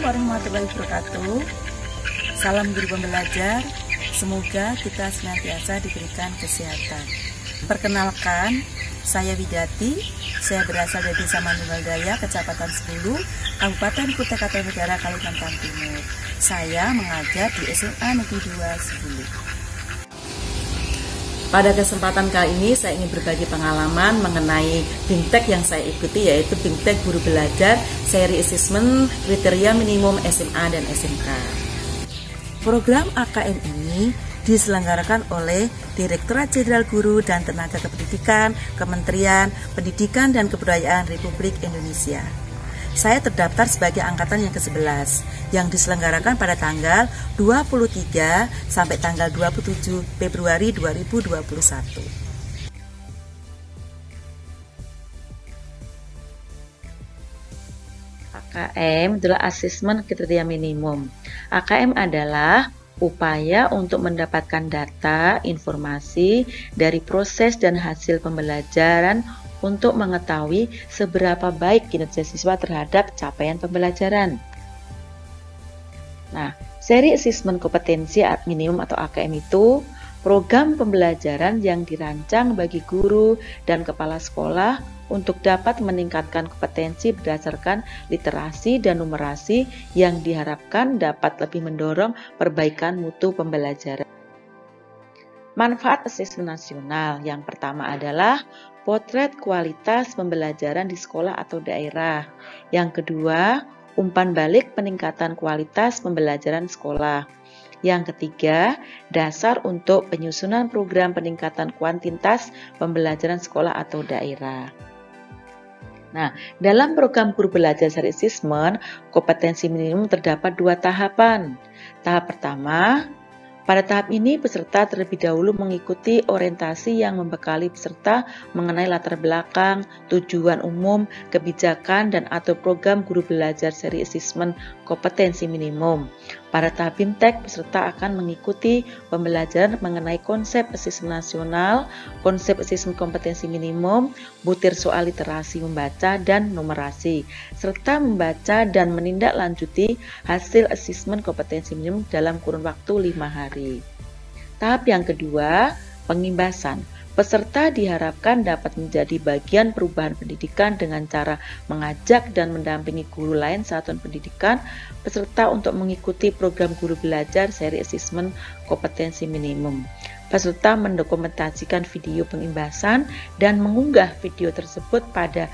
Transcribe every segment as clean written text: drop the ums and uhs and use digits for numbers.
warahmatullahi wabarakatuh. Salam guru pembelajar. Semoga kita senantiasa diberikan kesehatan. Perkenalkan, saya Widati. Saya berasal dari Desa Manunggal-Daya, Kecamatan 10, Kabupaten Kutai Kartanegara, Kalimantan Timur. Saya mengajar di SMA Negeri 2 10. Pada kesempatan kali ini saya ingin berbagi pengalaman mengenai BIMTEK yang saya ikuti, yaitu BIMTEK Guru Belajar Seri Assessment Kriteria Minimum SMA dan SMK. Program AKM ini diselenggarakan oleh Direktorat Jenderal Guru dan Tenaga Kependidikan, Kementerian Pendidikan dan Kebudayaan Republik Indonesia. Saya terdaftar sebagai angkatan yang ke-11 yang diselenggarakan pada tanggal 23 sampai tanggal 27 Februari 2021. AKM adalah Asesmen Kriteria Minimum. AKM adalah upaya untuk mendapatkan data, informasi dari proses dan hasil pembelajaran untuk mengetahui seberapa baik kinerja siswa terhadap capaian pembelajaran. Nah, seri asesmen kompetensi minimum atau AKM itu program pembelajaran yang dirancang bagi guru dan kepala sekolah untuk dapat meningkatkan kompetensi berdasarkan literasi dan numerasi yang diharapkan dapat lebih mendorong perbaikan mutu pembelajaran. Manfaat asesmen nasional yang pertama adalah potret kualitas pembelajaran di sekolah atau daerah. Yang kedua, umpan balik peningkatan kualitas pembelajaran sekolah. Yang ketiga, dasar untuk penyusunan program peningkatan kuantitas pembelajaran sekolah atau daerah. Nah, dalam program guru belajar seri assessment, kompetensi minimum terdapat 2 tahapan. Tahap pertama, pada tahap ini peserta terlebih dahulu mengikuti orientasi yang membekali peserta mengenai latar belakang, tujuan umum, kebijakan, dan atau program guru belajar seri assessment kompetensi minimum. Pada tahap BIMTEK, peserta akan mengikuti pembelajaran mengenai konsep asesmen nasional, konsep asesmen kompetensi minimum, butir soal literasi membaca dan numerasi, serta membaca dan menindaklanjuti hasil asesmen kompetensi minimum dalam kurun waktu 5 hari. Tahap yang kedua, pengimbasan. Peserta diharapkan dapat menjadi bagian perubahan pendidikan dengan cara mengajak dan mendampingi guru lain satuan pendidikan peserta untuk mengikuti program guru belajar seri asesmen kompetensi minimum. Peserta mendokumentasikan video pengimbasan dan mengunggah video tersebut pada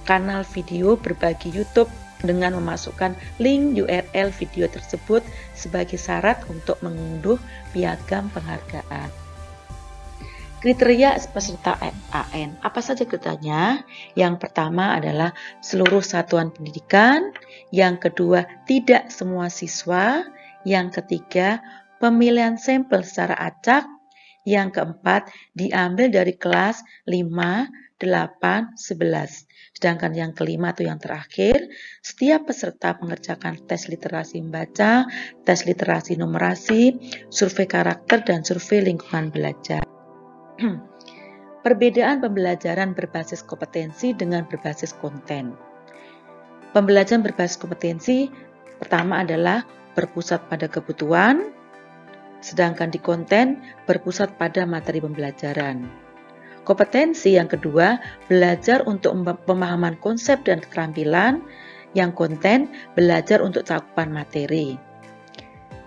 kanal video berbagi YouTube dengan memasukkan link URL video tersebut sebagai syarat untuk mengunduh piagam penghargaan. Kriteria peserta AN. Apa saja kriterianya? Yang pertama adalah seluruh satuan pendidikan, yang kedua tidak semua siswa, yang ketiga pemilihan sampel secara acak, yang keempat diambil dari kelas 5, 8, 11. Sedangkan yang kelima atau yang terakhir, setiap peserta mengerjakan tes literasi membaca, tes literasi numerasi, survei karakter, dan survei lingkungan belajar. Perbedaan pembelajaran berbasis kompetensi dengan berbasis konten. Pembelajaran berbasis kompetensi pertama adalah berpusat pada kebutuhan, sedangkan di konten berpusat pada materi pembelajaran. Kompetensi yang kedua, belajar untuk pemahaman konsep dan keterampilan, yang konten belajar untuk cakupan materi.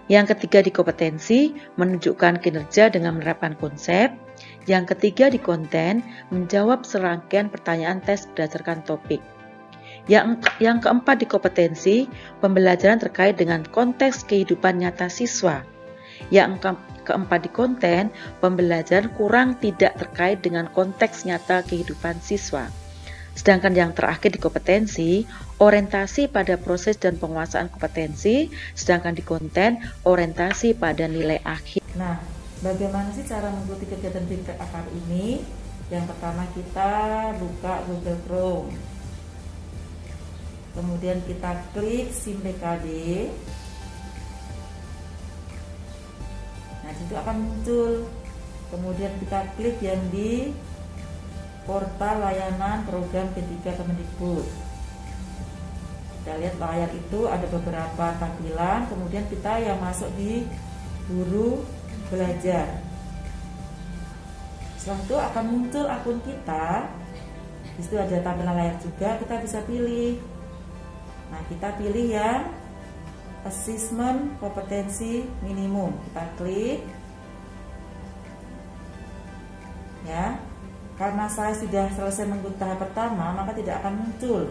Yang ketiga di kompetensi, menunjukkan kinerja dengan menerapkan konsep. Yang ketiga di konten, menjawab serangkaian pertanyaan tes berdasarkan topik. Yang keempat di kompetensi, pembelajaran terkait dengan konteks kehidupan nyata siswa. Yang keempat di konten, pembelajaran kurang tidak terkait dengan konteks nyata kehidupan siswa. Sedangkan yang terakhir di kompetensi, orientasi pada proses dan penguasaan kompetensi, sedangkan di konten, orientasi pada nilai akhir. Nah, bagaimana sih cara mengikuti kegiatan BIMTEK AKM ini? Yang pertama kita buka Google Chrome. Kemudian kita klik SIMPKD. Nah, itu akan muncul. Kemudian kita klik yang di portal layanan program P3 Kemendikbud. Kita lihat layar itu ada beberapa tampilan, kemudian kita yang masuk di guru belajar. Setelah itu akan muncul akun kita. Di situ ada tampilan layar juga, kita bisa pilih. Nah, kita pilih yang Assessment Kompetensi Minimum. Kita klik. Ya. Karena saya sudah selesai mengikuti tahap pertama, maka tidak akan muncul.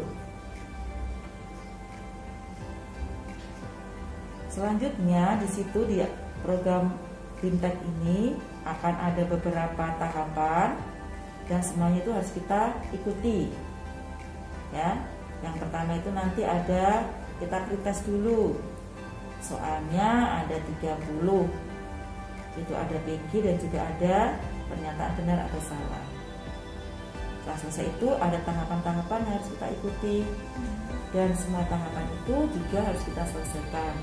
Selanjutnya di situ di program BIMTEK ini akan ada beberapa tahapan dan semuanya itu harus kita ikuti. Ya. Yang pertama itu nanti ada kita pretest dulu. Soalnya ada 30. Itu ada PG dan juga ada pernyataan benar atau salah. Setelah selesai itu ada tahapan-tahapan yang harus kita ikuti. Dan semua tahapan itu juga harus kita selesaikan.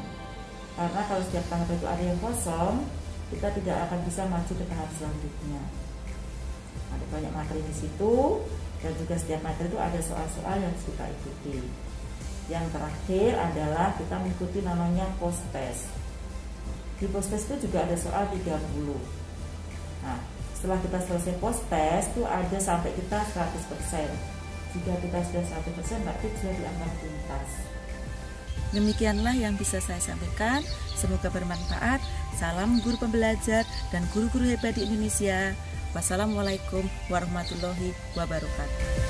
Karena kalau setiap tahap itu ada yang kosong, kita tidak akan bisa maju ke tahap selanjutnya. Ada banyak materi di situ, dan juga setiap materi itu ada soal-soal yang harus kita ikuti. Yang terakhir adalah kita mengikuti namanya post test. Di post test itu juga ada soal 30. Nah, setelah kita selesai post test itu ada sampai kita 100%. Jika kita sudah 100% berarti sudah dianggap tuntas. Demikianlah yang bisa saya sampaikan. Semoga bermanfaat. Salam guru pembelajar dan guru-guru hebat di Indonesia. Wassalamualaikum warahmatullahi wabarakatuh.